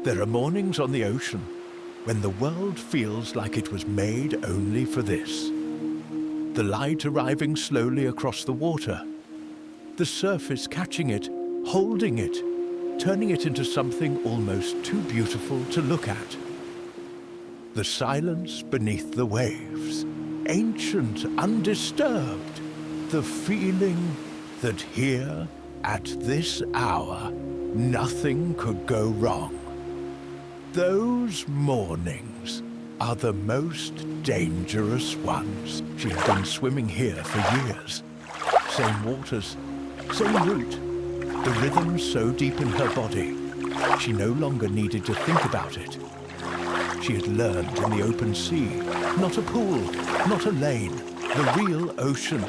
There are mornings on the ocean when the world feels like it was made only for this. The light arriving slowly across the water, the surface catching it, holding it, turning it into something almost too beautiful to look at. The silence beneath the waves, ancient, undisturbed. The feeling that here, at this hour, nothing could go wrong. Those mornings are the most dangerous ones. She had been swimming here for years. Same waters, same route. The rhythm so deep in her body, she no longer needed to think about it. She had learned in the open sea, not a pool, not a lane, the real ocean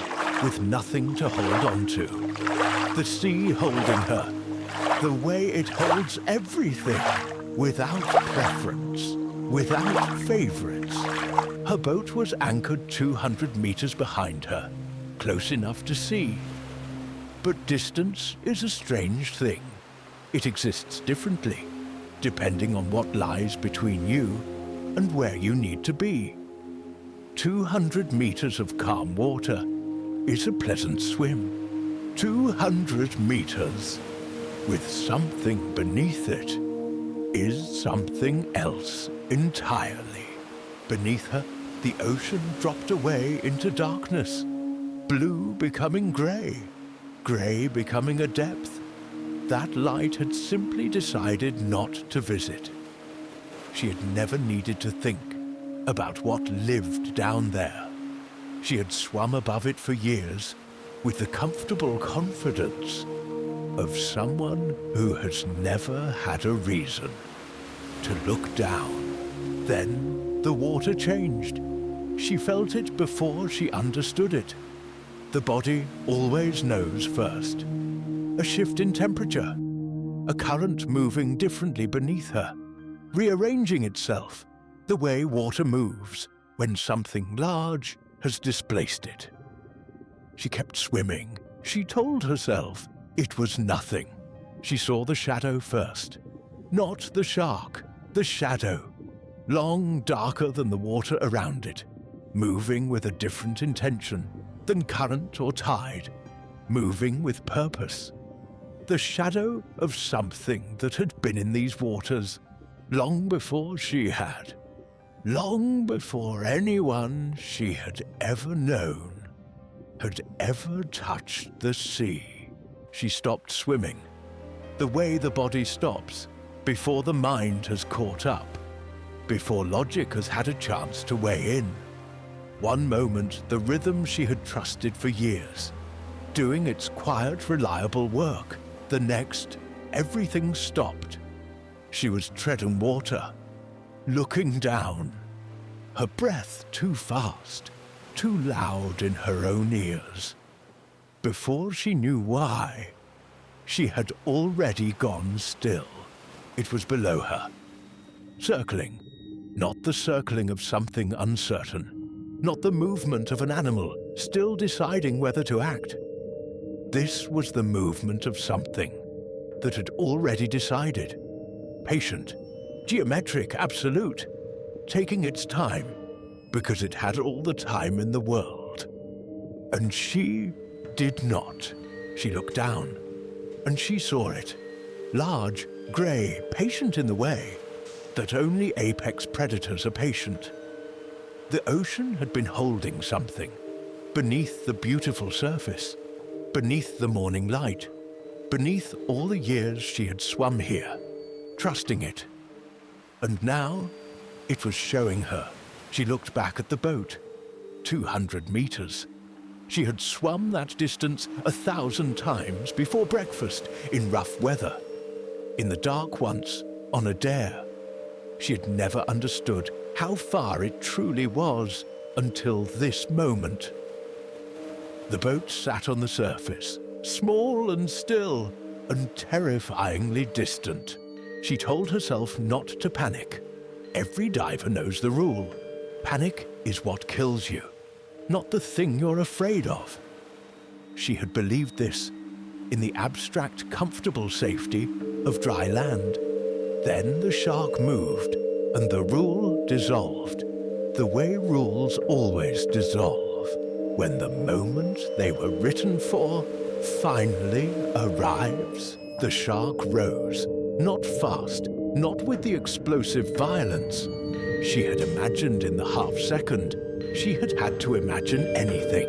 with nothing to hold on to. The sea holding her, the way it holds everything, without preference, without favorites. Her boat was anchored 200 meters behind her, close enough to see. But distance is a strange thing. It exists differently, depending on what lies between you and where you need to be. 200 meters of calm water is a pleasant swim. 200 meters with something beneath it is something else entirely. Beneath her, the ocean dropped away into darkness, blue becoming gray, gray becoming a depth that light had simply decided not to visit. She had never needed to think about what lived down there. She had swum above it for years with the comfortable confidence of someone who has never had a reason to look down. Then the water changed. She felt it before she understood it. The body always knows first. A shift in temperature, a current moving differently beneath her, rearranging itself the way water moves when something large has displaced it. She kept swimming. She told herself it was nothing. She saw the shadow first. Not the shark, the shadow. Long darker than the water around it, moving with a different intention than current or tide, moving with purpose. The shadow of something that had been in these waters long before she had, long before anyone she had ever known had ever touched the sea. She stopped swimming, the way the body stops before the mind has caught up, before logic has had a chance to weigh in. One moment, the rhythm she had trusted for years, doing its quiet, reliable work. The next, everything stopped. She was treading water, looking down, her breath too fast, too loud in her own ears. Before she knew why, she had already gone still. It was below her, circling, not the circling of something uncertain, not the movement of an animal still deciding whether to act. This was the movement of something that had already decided, patient, geometric, absolute, taking its time because it had all the time in the world. And she did not. She looked down, and she saw it, large, grey, patient in the way that only apex predators are patient. The ocean had been holding something beneath the beautiful surface, beneath the morning light, beneath all the years she had swum here, trusting it. And now it was showing her. She looked back at the boat. 200 meters. She had swum that distance 1,000 times before breakfast in rough weather, in the dark once, on a dare. She had never understood how far it truly was until this moment. The boat sat on the surface, small and still, and terrifyingly distant. She told herself not to panic. Every diver knows the rule. Panic is what kills you, not the thing you're afraid of. She had believed this in the abstract, comfortable safety of dry land. Then the shark moved, and the rule dissolved, the way rules always dissolve, when the moment they were written for finally arrives. The shark rose, not fast, not with the explosive violence she had imagined in the half-second. She had had to imagine anything.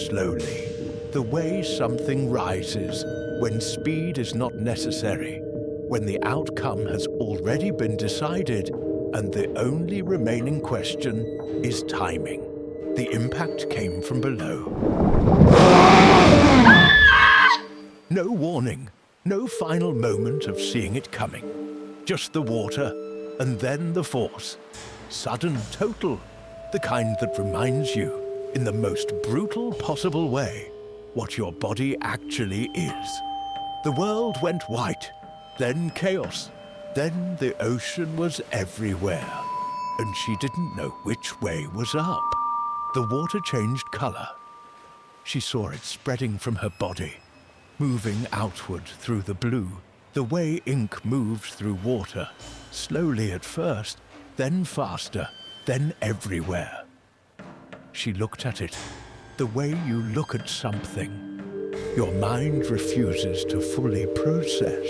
Slowly, the way something rises when speed is not necessary, when the outcome has already been decided and the only remaining question is timing. The impact came from below. No warning, no final moment of seeing it coming. Just the water, and then the force. Sudden, total, the kind that reminds you, in the most brutal possible way, what your body actually is. The world went white, then chaos, then the ocean was everywhere, and she didn't know which way was up. The water changed color. She saw it spreading from her body, moving outward through the blue, the way ink moves through water, slowly at first, then faster, then everywhere. She looked at it, the way you look at something. Your mind refuses to fully process.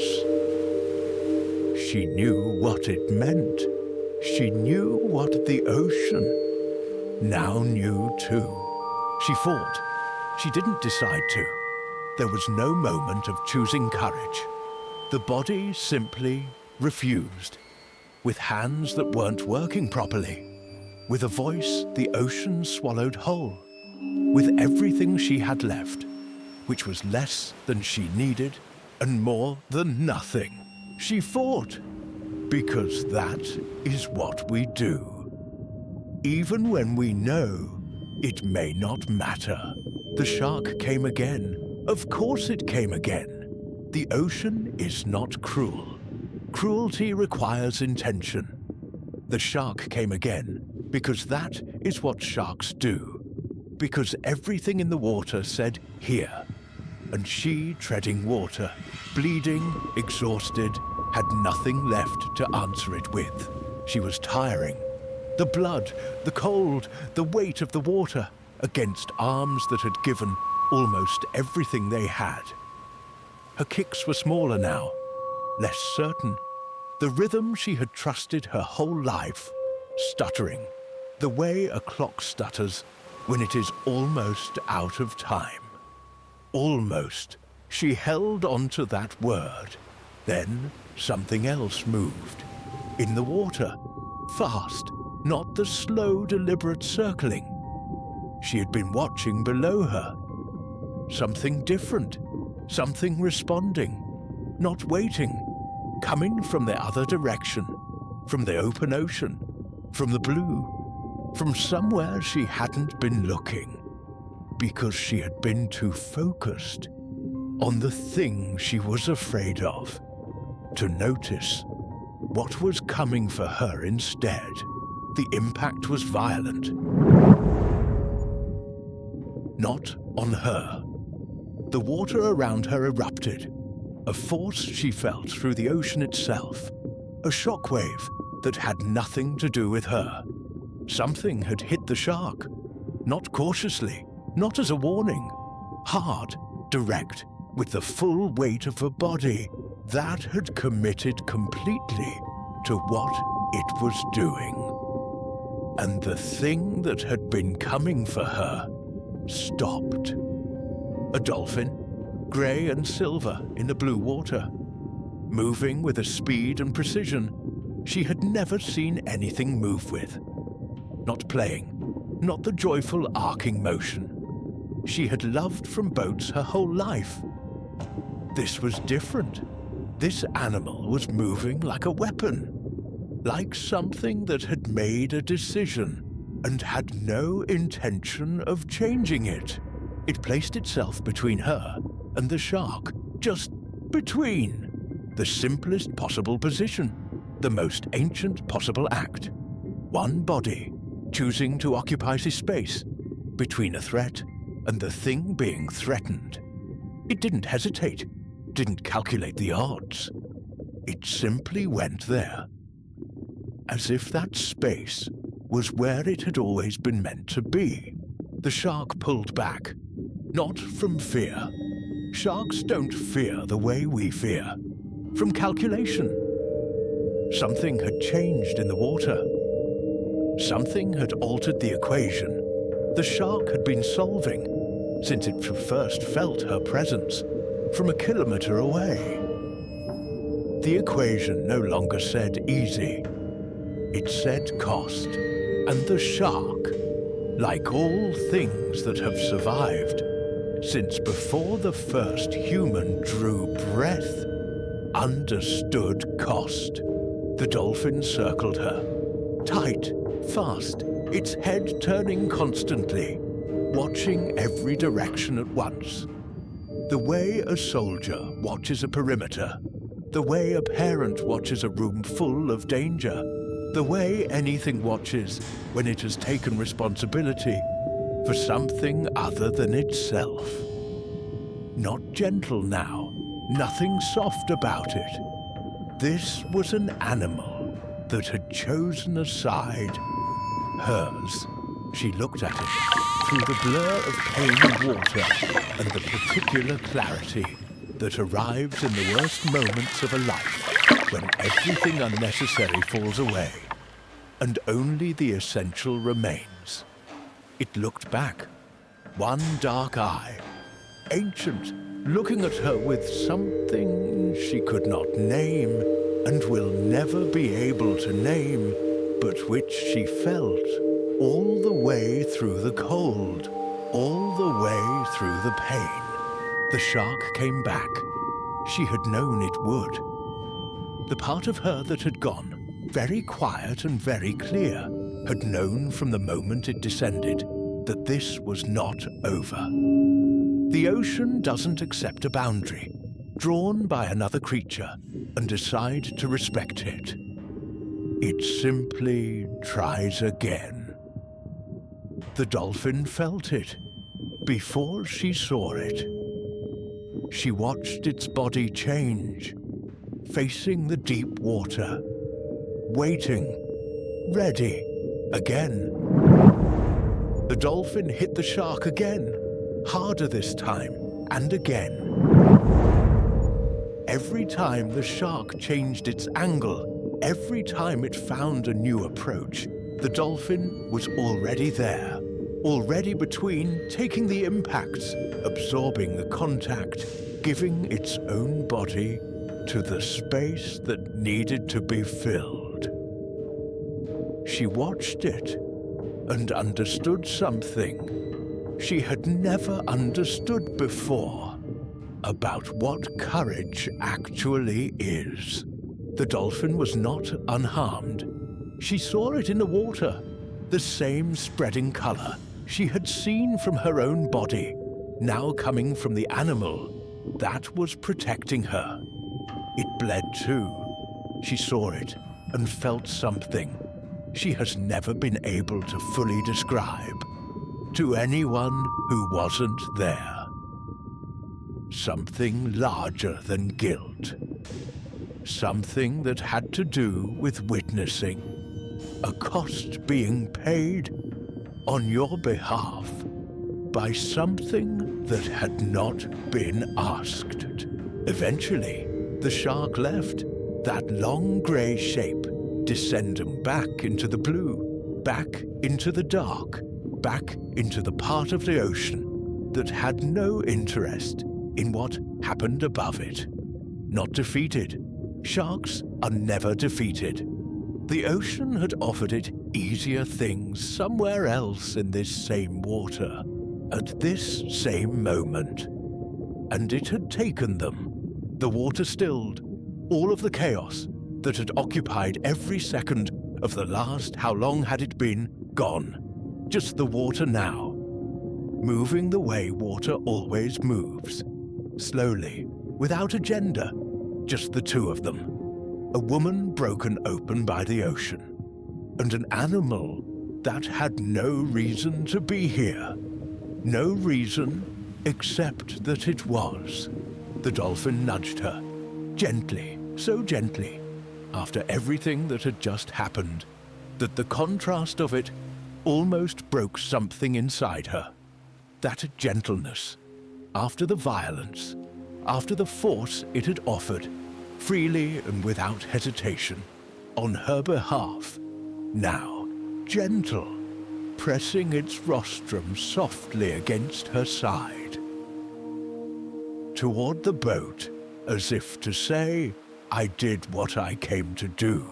She knew what it meant. She knew what the ocean now knew too. She fought. She didn't decide to. There was no moment of choosing courage. The body simply refused, with hands that weren't working properly, with a voice the ocean swallowed whole, with everything she had left, which was less than she needed and more than nothing. She fought, because that is what we do. Even when we know it may not matter. The shark came again. Of course it came again. The ocean is not cruel. Cruelty requires intention. The shark came again, because that is what sharks do. Because everything in the water said, here. And she, treading water, bleeding, exhausted, had nothing left to answer it with. She was tiring. The blood, the cold, the weight of the water, against arms that had given almost everything they had. Her kicks were smaller now, less certain. The rhythm she had trusted her whole life, stuttering, the way a clock stutters when it is almost out of time. Almost. She held on to that word. Then something else moved. In the water. Fast. Not the slow, deliberate circling. She had been watching below her. Something different. Something responding. Not waiting. Coming from the other direction. From the open ocean. From the blue. From somewhere she hadn't been looking. Because she had been too focused on the thing she was afraid of, to notice what was coming for her instead. The impact was violent. Not on her. The water around her erupted, a force she felt through the ocean itself, a shockwave that had nothing to do with her. Something had hit the shark, not cautiously, not as a warning. Hard, direct, with the full weight of her body that had committed completely to what it was doing. And the thing that had been coming for her stopped. A dolphin, grey and silver in the blue water, moving with a speed and precision she had never seen anything move with. Not playing, not the joyful arcing motion she had loved from boats her whole life. This was different. This animal was moving like a weapon, like something that had made a decision and had no intention of changing it. It placed itself between her and the shark, just between. The simplest possible position, the most ancient possible act. One body, choosing to occupy his space, between a threat and the thing being threatened. It didn't hesitate, didn't calculate the odds. It simply went there, as if that space was where it had always been meant to be. The shark pulled back, not from fear. Sharks don't fear the way we fear. From calculation. Something had changed in the water. Something had altered the equation the shark had been solving since it first felt her presence from a kilometer away. The equation no longer said easy. It said cost. And the shark, like all things that have survived since before the first human drew breath, understood cost. The dolphin circled her, tight, fast, its head turning constantly, watching every direction at once. The way a soldier watches a perimeter, the way a parent watches a room full of danger, the way anything watches when it has taken responsibility for something other than itself. Not gentle now, nothing soft about it. This was an animal that had chosen a side, hers. She looked at it through the blur of pain and water and the particular clarity that arrives in the worst moments of a life, when everything unnecessary falls away and only the essential remains. It looked back, one dark eye, ancient, looking at her with something she could not name and will never be able to name, but which she felt all the way through the cold, all the way through the pain. The shark came back. She had known it would. The part of her that had gone, very quiet and very clear, had known from the moment it descended that this was not over. The ocean doesn't accept a boundary, drawn by another creature, and decide to respect it. It simply tries again. The dolphin felt it before she saw it. She watched its body change, facing the deep water, waiting, ready, again. The dolphin hit the shark again, harder this time, and again. Every time the shark changed its angle, every time it found a new approach, the dolphin was already there, already between, taking the impacts, absorbing the contact, giving its own body to the space that needed to be filled. She watched it and understood something she had never understood before about what courage actually is. The dolphin was not unharmed. She saw it in the water, the same spreading color she had seen from her own body, now coming from the animal that was protecting her. It bled too. She saw it and felt something she has never been able to fully describe to anyone who wasn't there. Something larger than guilt. Something that had to do with witnessing a cost being paid on your behalf by something that had not been asked. Eventually, the shark left, that long grey shape, descending back into the blue, back into the dark, back into the part of the ocean that had no interest in what happened above it. Not defeated. Sharks are never defeated. The ocean had offered it easier things somewhere else in this same water, at this same moment. And it had taken them. The water stilled, all of the chaos that had occupied every second of the last how long had it been gone. Just the water now, moving the way water always moves. Slowly, without agenda, just the two of them. A woman broken open by the ocean, and an animal that had no reason to be here. No reason except that it was. The dolphin nudged her, gently, so gently, after everything that had just happened, that the contrast of it almost broke something inside her. That gentleness, after the violence, after the force it had offered, freely and without hesitation, on her behalf, now gentle, pressing its rostrum softly against her side. Toward the boat, as if to say, I did what I came to do.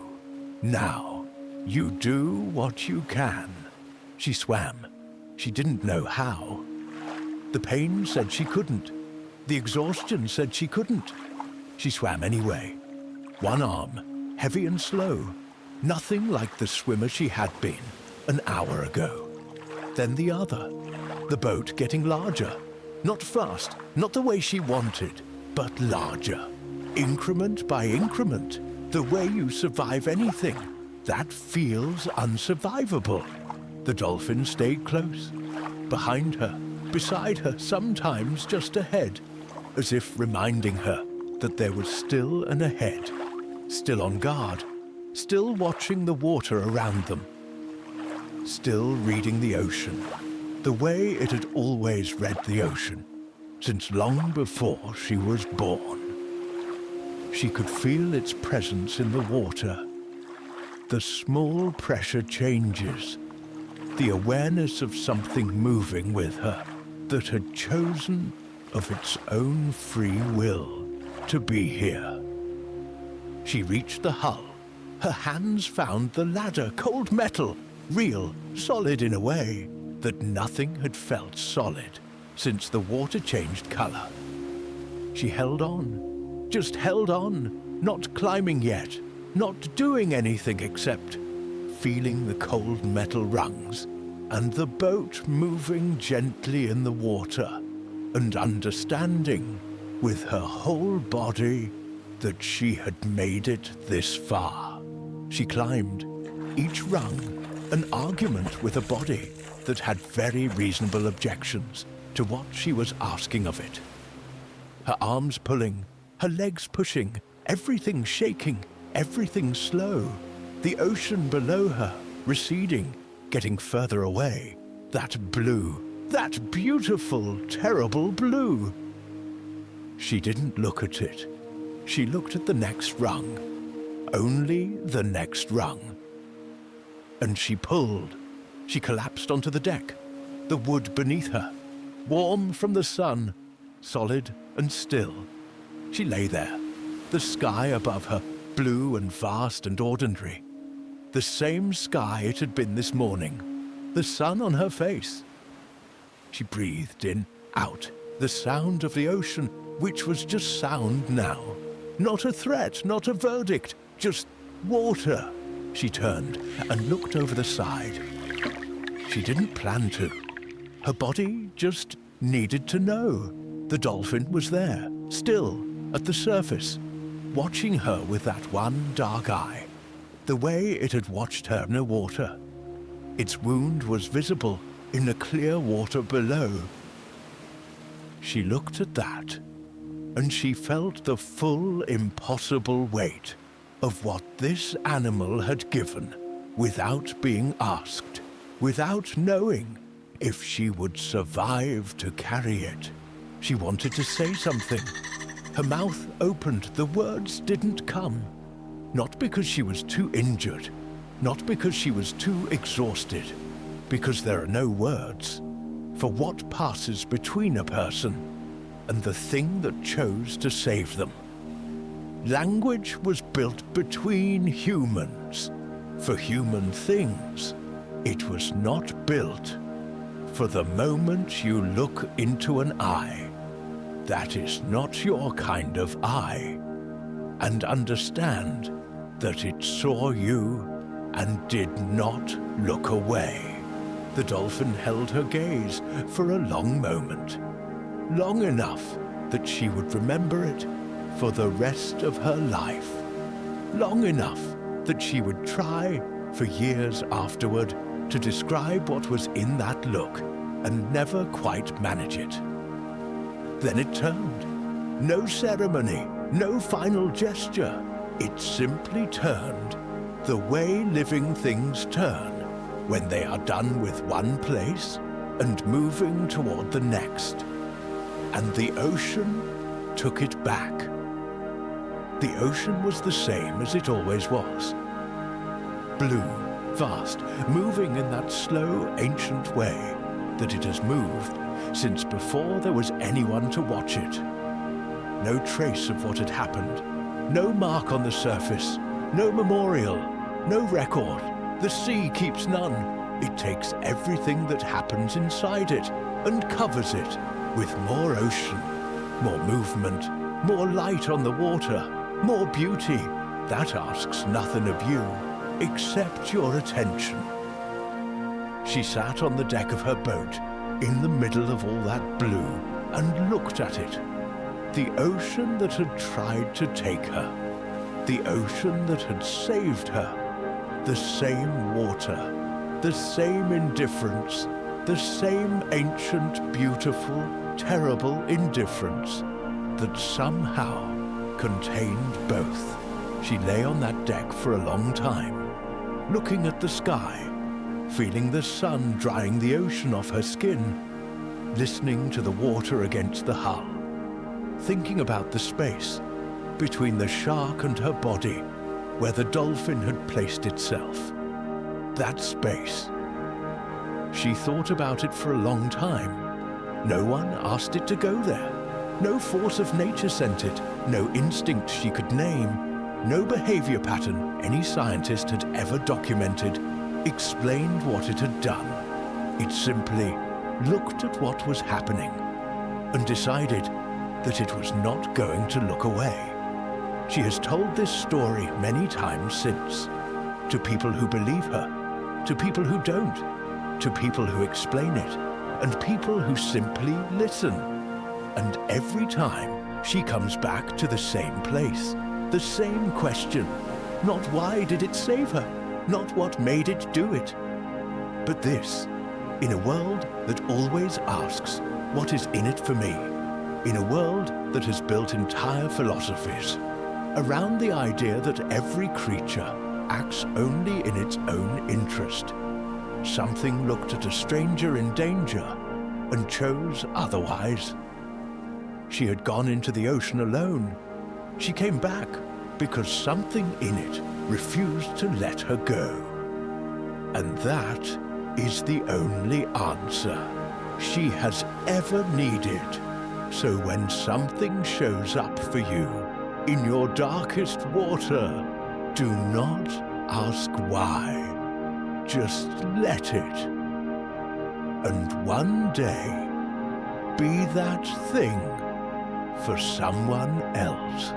Now, you do what you can. She swam. She didn't know how. The pain said she couldn't. The exhaustion said she couldn't. She swam anyway. One arm, heavy and slow, nothing like the swimmer she had been an hour ago. Then the other, the boat getting larger. Not fast, not the way she wanted, but larger. Increment by increment, the way you survive anything. That feels unsurvivable. The dolphin stayed close, behind her, beside her, sometimes just ahead, as if reminding her that there was still an ahead, still on guard, still watching the water around them, still reading the ocean, the way it had always read the ocean, since long before she was born. She could feel its presence in the water, the small pressure changes, the awareness of something moving with her that had chosen of its own free will to be here. She reached the hull. Her hands found the ladder, cold metal, real, solid in a way that nothing had felt solid since the water changed color. She held on, just held on, not climbing yet, not doing anything except feeling the cold metal rungs and the boat moving gently in the water, and understanding with her whole body that she had made it this far. She climbed, each rung an argument with a body that had very reasonable objections to what she was asking of it. Her arms pulling, her legs pushing, everything shaking, everything slow, the ocean below her receding, getting further away, that blue, that beautiful, terrible blue. She didn't look at it. She looked at the next rung, only the next rung. And she pulled. She collapsed onto the deck, the wood beneath her, warm from the sun, solid and still. She lay there, the sky above her, blue and vast and ordinary. The same sky it had been this morning, the sun on her face. She breathed in, out, the sound of the ocean, which was just sound now. Not a threat, not a verdict, just water. She turned and looked over the side. She didn't plan to. Her body just needed to know. The dolphin was there, still, at the surface, watching her with that one dark eye, the way it had watched her in the water. Its wound was visible in the clear water below. She looked at that, and she felt the full, impossible weight of what this animal had given, without being asked, without knowing if she would survive to carry it. She wanted to say something. Her mouth opened, the words didn't come. Not because she was too injured, not because she was too exhausted, because there are no words for what passes between a person and the thing that chose to save them. Language was built between humans, for human things. It was not built for the moment you look into an eye that is not your kind of eye, and understand that it saw you and did not look away. The dolphin held her gaze for a long moment, long enough that she would remember it for the rest of her life, long enough that she would try for years afterward to describe what was in that look and never quite manage it. Then it turned. No ceremony, no final gesture. It simply turned the way living things turn when they are done with one place and moving toward the next. And the ocean took it back. The ocean was the same as it always was. Blue, vast, moving in that slow, ancient way that it has moved since before there was anyone to watch it. No trace of what had happened, no mark on the surface, no memorial, no record. The sea keeps none. It takes everything that happens inside it and covers it with more ocean, more movement, more light on the water, more beauty. That asks nothing of you except your attention. She sat on the deck of her boat in the middle of all that blue and looked at it. The ocean that had tried to take her. The ocean that had saved her. The same water. The same indifference. The same ancient, beautiful, terrible indifference that somehow contained both. She lay on that deck for a long time, looking at the sky, feeling the sun drying the ocean off her skin, listening to the water against the hull, thinking about the space between the shark and her body where the dolphin had placed itself. That space. She thought about it for a long time. No one asked it to go there. No force of nature sent it. No instinct she could name. No behavior pattern any scientist had ever documented explained what it had done. It simply looked at what was happening and decided that it was not going to look away. She has told this story many times since, to people who believe her, to people who don't, to people who explain it, and people who simply listen. And every time she comes back to the same place, the same question. Not why did it save her, not what made it do it, but this, in a world that always asks, what is in it for me? In a world that has built entire philosophies around the idea that every creature acts only in its own interest. Something looked at a stranger in danger and chose otherwise. She had gone into the ocean alone. She came back because something in it refused to let her go. And that is the only answer she has ever needed. So when something shows up for you in your darkest water, do not ask why. Just let it. And one day, be that thing for someone else.